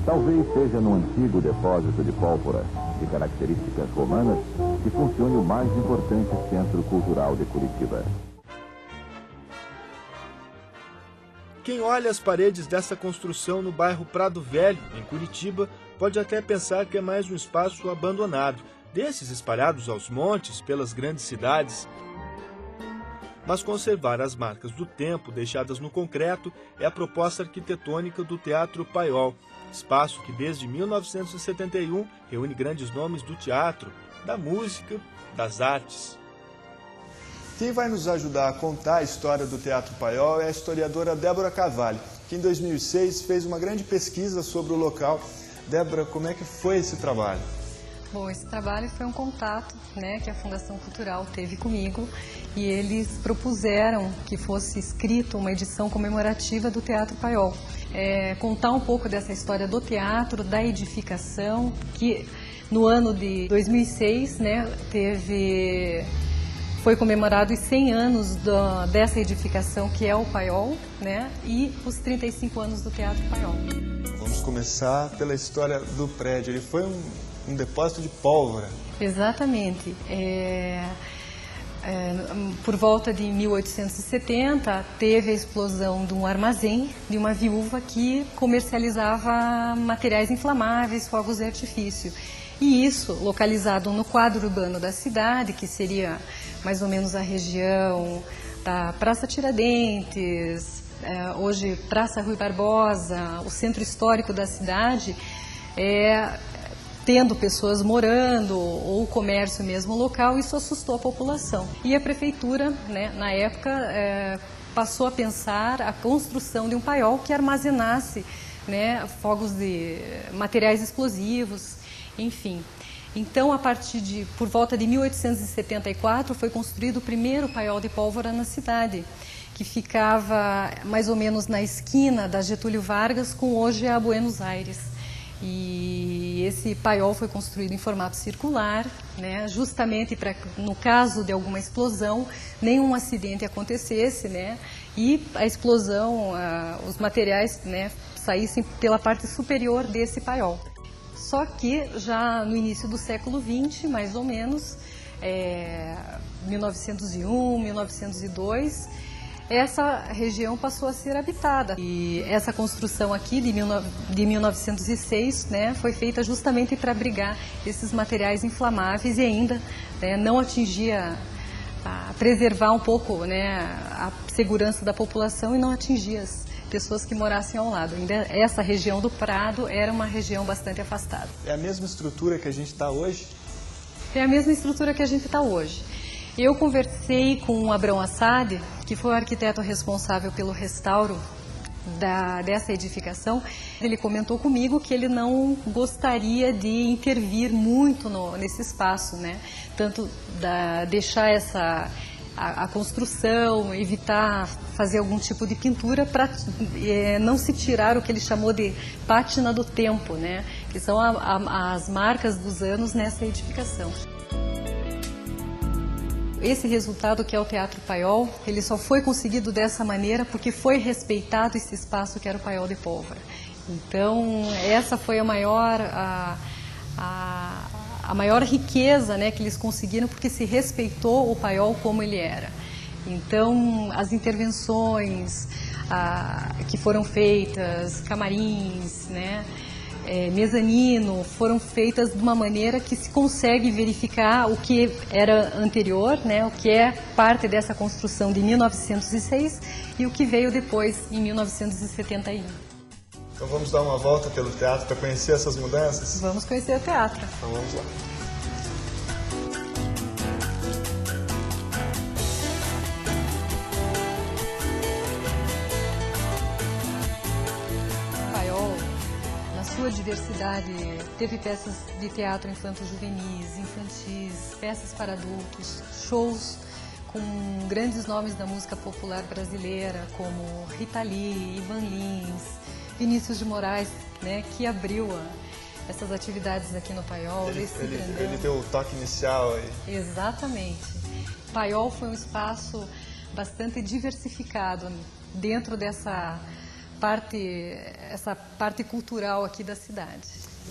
Talvez seja no antigo depósito de pólvora, de características romanas, que funcione o mais importante centro cultural de Curitiba. Quem olha as paredes dessa construção no bairro Prado Velho, em Curitiba, pode até pensar que é mais um espaço abandonado, desses espalhados aos montes pelas grandes cidades. Mas conservar as marcas do tempo deixadas no concreto é a proposta arquitetônica do Teatro Paiol, espaço que desde 1971 reúne grandes nomes do teatro, da música, das artes. Quem vai nos ajudar a contar a história do Teatro Paiol é a historiadora Débora Cavalli, que em 2006 fez uma grande pesquisa sobre o local. Débora, como é que foi esse trabalho? Bom, esse trabalho foi um contato, né, que a Fundação Cultural teve comigo e eles propuseram que fosse escrita uma edição comemorativa do Teatro Paiol. Contar um pouco dessa história do teatro, da edificação, que no ano de 2006, né, foi comemorado os 100 anos dessa edificação que é o Paiol, né, e os 35 anos do Teatro Paiol. Vamos começar pela história do prédio. Ele foi um depósito de pólvora. Exatamente. Por volta de 1870, teve a explosão de um armazém de uma viúva que comercializava materiais inflamáveis, fogos de artifício. E isso, localizado no quadro urbano da cidade, que seria mais ou menos a região da Praça Tiradentes, hoje Praça Rui Barbosa, o centro histórico da cidade, tendo pessoas morando ou comércio mesmo local, isso assustou a população. E a prefeitura, né, na época, passou a pensar a construção de um paiol que armazenasse, né, fogos de materiais explosivos, enfim. Então, por volta de 1874, foi construído o primeiro paiol de pólvora na cidade, que ficava mais ou menos na esquina da Getúlio Vargas com hoje a Buenos Aires. E esse paiol foi construído em formato circular, né, justamente para, no caso de alguma explosão, nenhum acidente acontecesse, né, e a explosão, os materiais, né, saíssem pela parte superior desse paiol. Só que já no início do século XX, mais ou menos, 1901, 1902, essa região passou a ser habitada. E essa construção aqui de 1906, né, foi feita justamente para abrigar esses materiais inflamáveis e ainda, né, não atingia, preservar um pouco, né, a segurança da população e não atingia as pessoas que morassem ao lado. Ainda essa região do Prado era uma região bastante afastada. É a mesma estrutura que a gente está hoje? É a mesma estrutura que a gente está hoje. Eu conversei com o Abrão Assad, que foi o arquiteto responsável pelo restauro dessa edificação. Ele comentou comigo que ele não gostaria de intervir muito nesse espaço, né? Tanto deixar a construção, evitar fazer algum tipo de pintura para não se tirar o que ele chamou de pátina do tempo, né? Que são as marcas dos anos nessa edificação. Esse resultado que é o Teatro Paiol, ele só foi conseguido dessa maneira porque foi respeitado esse espaço que era o Paiol de Pólvora. Então, essa foi a maior riqueza, né, que eles conseguiram, porque se respeitou o Paiol como ele era. Então, as intervenções que foram feitas, camarins, né, mezanino, foram feitas de uma maneira que se consegue verificar o que era anterior, né, o que é parte dessa construção de 1906 e o que veio depois, em 1971. Então vamos dar uma volta pelo teatro para conhecer essas mudanças? Vamos conhecer o teatro. Então vamos lá. Sua diversidade, teve peças de teatro infanto-juvenis, infantis, peças para adultos, shows com grandes nomes da música popular brasileira, como Rita Lee, Ivan Lins, Vinícius de Moraes, né, que abriu essas atividades aqui no Paiol. Ele deu o toque inicial aí. Exatamente. Paiol foi um espaço bastante diversificado dentro dessa parte cultural aqui da cidade.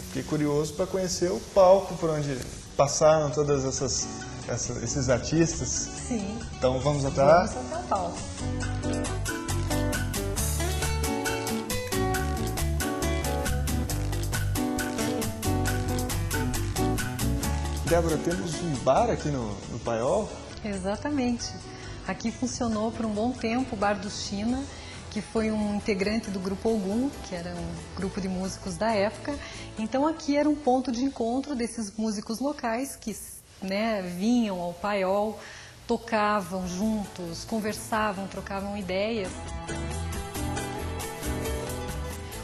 Fiquei curioso para conhecer o palco por onde passaram todos esses artistas. Sim. Então vamos até lá? Vamos até o palco. Débora, temos um bar aqui no Paiol? Exatamente. Aqui funcionou por um bom tempo o Bar do China, que foi um integrante do Grupo Ogum, que era um grupo de músicos da época. Então aqui era um ponto de encontro desses músicos locais que, né, vinham ao Paiol, tocavam juntos, conversavam, trocavam ideias.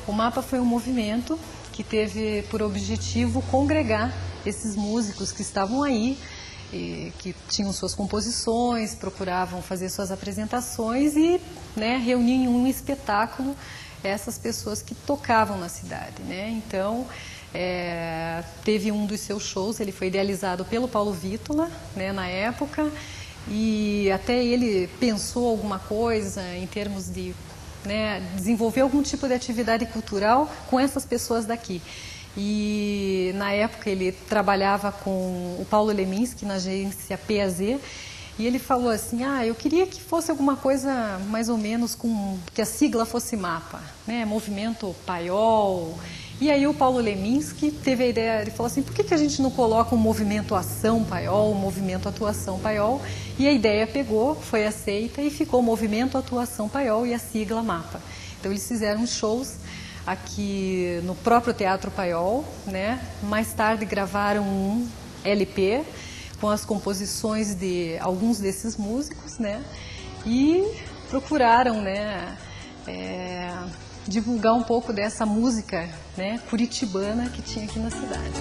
O MAPA foi um movimento que teve por objetivo congregar esses músicos que estavam aí, que tinham suas composições, procuravam fazer suas apresentações e, né, reunir em um espetáculo essas pessoas que tocavam na cidade, né? Então, teve um dos seus shows, ele foi idealizado pelo Paulo Vítola, né, na época, e até ele pensou alguma coisa em termos de, né, desenvolver algum tipo de atividade cultural com essas pessoas daqui. E na época ele trabalhava com o Paulo Leminski na agência PAZ, e ele falou assim, eu queria que fosse alguma coisa mais ou menos que a sigla fosse MAPA, né, Movimento Paiol. E aí o Paulo Leminski teve a ideia, ele falou assim, por que a gente não coloca um Movimento Ação Paiol, um Movimento Atuação Paiol? E a ideia pegou, foi aceita e ficou Movimento Atuação Paiol e a sigla MAPA. Então eles fizeram shows aqui no próprio Teatro Paiol, né? Mais tarde gravaram um LP com as composições de alguns desses músicos, né? E procuraram, né, divulgar um pouco dessa música, né, curitibana que tinha aqui na cidade.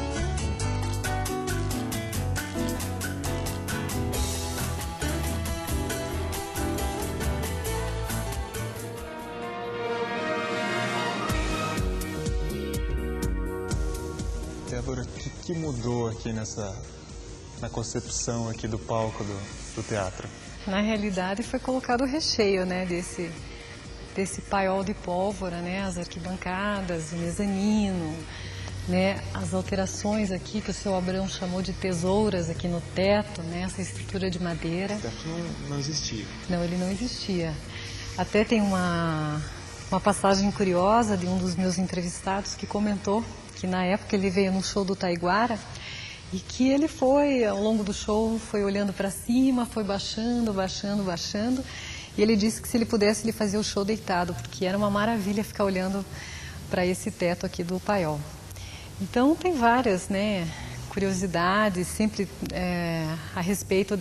Débora, o que mudou aqui na concepção aqui do palco do teatro? Na realidade foi colocado o recheio, né, desse paiol de pólvora, né, as arquibancadas, o mezanino, né, as alterações aqui que o seu Abrão chamou de tesouras aqui no teto, né, essa estrutura de madeira. O teto não existia. Não, ele não existia. Até tem uma passagem curiosa de um dos meus entrevistados que comentou que na época ele veio no show do Taiguara e que ele foi, ao longo do show, foi olhando para cima, foi baixando, baixando, baixando, e ele disse que se ele pudesse ele fazia o show deitado, porque era uma maravilha ficar olhando para esse teto aqui do Paiol. Então tem várias, né, curiosidades sempre a respeito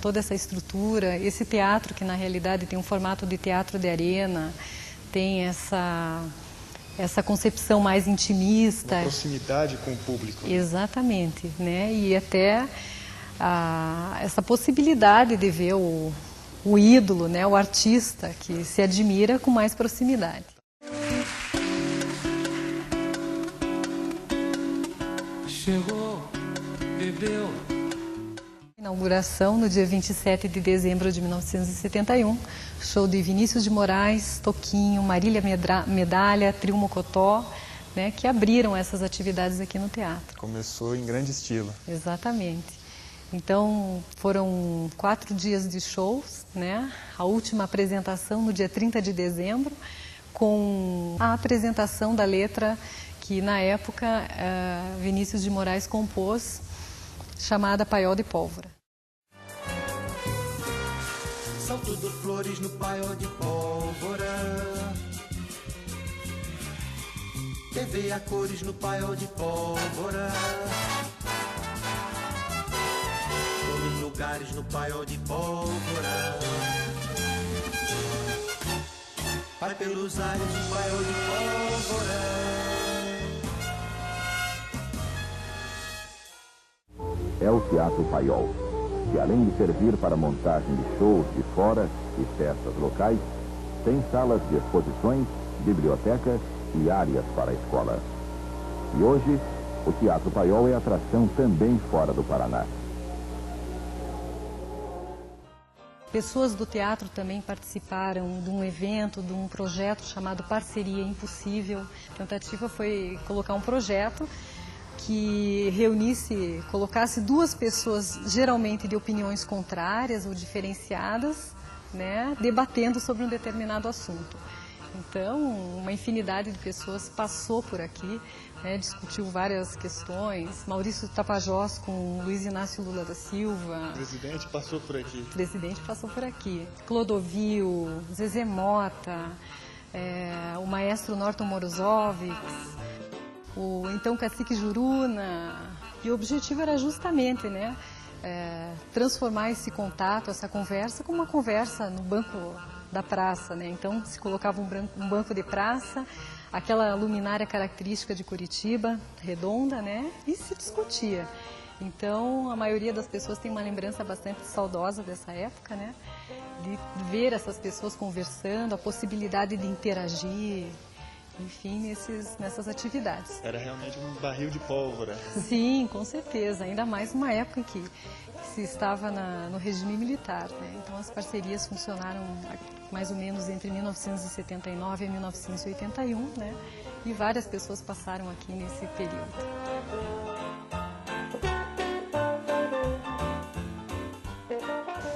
toda essa estrutura, esse teatro que na realidade tem um formato de teatro de arena, tem essa concepção mais intimista. Uma proximidade com o público. Exatamente, né? E até essa possibilidade de ver o ídolo, né? O artista que se admira com mais proximidade. Chegou, bebeu. Inauguração no dia 27 de dezembro de 1971, show de Vinícius de Moraes, Toquinho, Marília Medalha, Trio Mocotó, né, que abriram essas atividades aqui no teatro. Começou em grande estilo. Exatamente. Então foram 4 dias de shows, né? A última apresentação no dia 30 de dezembro, com a apresentação da letra que na época Vinícius de Moraes compôs, chamada Paiol de Pólvora. São tudo flores no paiol de pólvora. TV a cores no paiol de pólvora. Todos lugares no paiol de pólvora. Vai pelos ares no paiol de pólvora. É o Teatro Paiol, que além de servir para montagem de shows de fora e festas locais, tem salas de exposições, biblioteca e áreas para a escola. E hoje, o Teatro Paiol é atração também fora do Paraná. Pessoas do teatro também participaram de um evento, de um projeto chamado Parceria Impossível. A tentativa foi colocar um projeto que reunisse, colocasse duas pessoas, geralmente de opiniões contrárias ou diferenciadas, né, debatendo sobre um determinado assunto. Então, uma infinidade de pessoas passou por aqui, né, discutiu várias questões. Maurício Tapajós com Luiz Inácio Lula da Silva. O presidente passou por aqui. O presidente passou por aqui. Clodovil, Zezé Mota, o maestro Norton Morozovix, o então cacique Juruna. E o objetivo era justamente, né, transformar esse contato, essa conversa, como uma conversa no banco da praça, né? Então se colocava um banco de praça, aquela luminária característica de Curitiba, redonda, né? E se discutia. Então a maioria das pessoas tem uma lembrança bastante saudosa dessa época, né? De ver essas pessoas conversando, a possibilidade de interagir, enfim, nessas atividades. Era realmente um barril de pólvora. Sim, com certeza, ainda mais numa época em que se estava no regime militar, né? Então as parcerias funcionaram mais ou menos entre 1979 e 1981, né? E várias pessoas passaram aqui nesse período.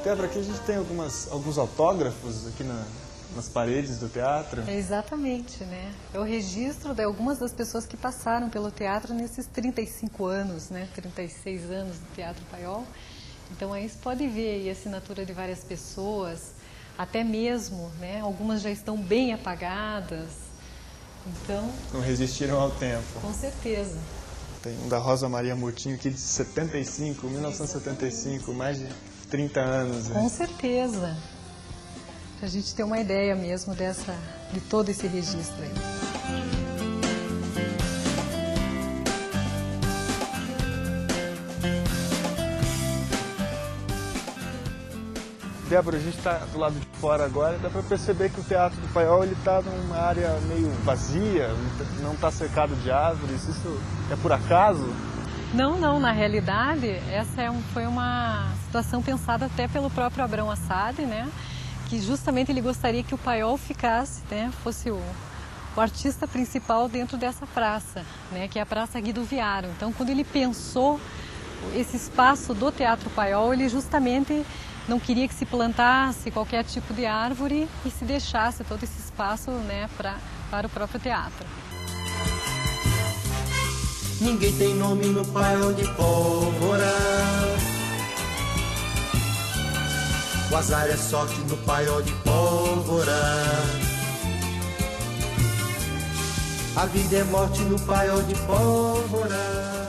Débora, aqui a gente tem alguns autógrafos aqui nas paredes do teatro. Exatamente, né? É o registro de algumas das pessoas que passaram pelo teatro nesses 35 anos, né? 36 anos do Teatro Paiol. Então aí você pode ver aí a assinatura de várias pessoas, até mesmo, né? Algumas já estão bem apagadas. Então... Não resistiram ao tempo. Com certeza. Tem um da Rosa Maria Murtinho aqui de 1975, mais de 30 anos. Né? Com certeza. Para a gente ter uma ideia mesmo de todo esse registro aí. Débora, a gente está do lado de fora agora, dá para perceber que o Teatro do Paiol está numa área meio vazia, não está cercado de árvores, isso é por acaso? Não, na realidade, essa foi uma situação pensada até pelo próprio Abrão Assad, né? Que justamente ele gostaria que o Paiol ficasse, né? Fosse o artista principal dentro dessa praça, né? Que é a Praça Guido Viaro. Então, quando ele pensou esse espaço do Teatro Paiol, ele justamente não queria que se plantasse qualquer tipo de árvore e se deixasse todo esse espaço, né, para o próprio teatro. Ninguém tem nome no Paiol de pólvora. O azar é sorte no Paiol de pólvora. A vida é morte no Paiol de pólvora.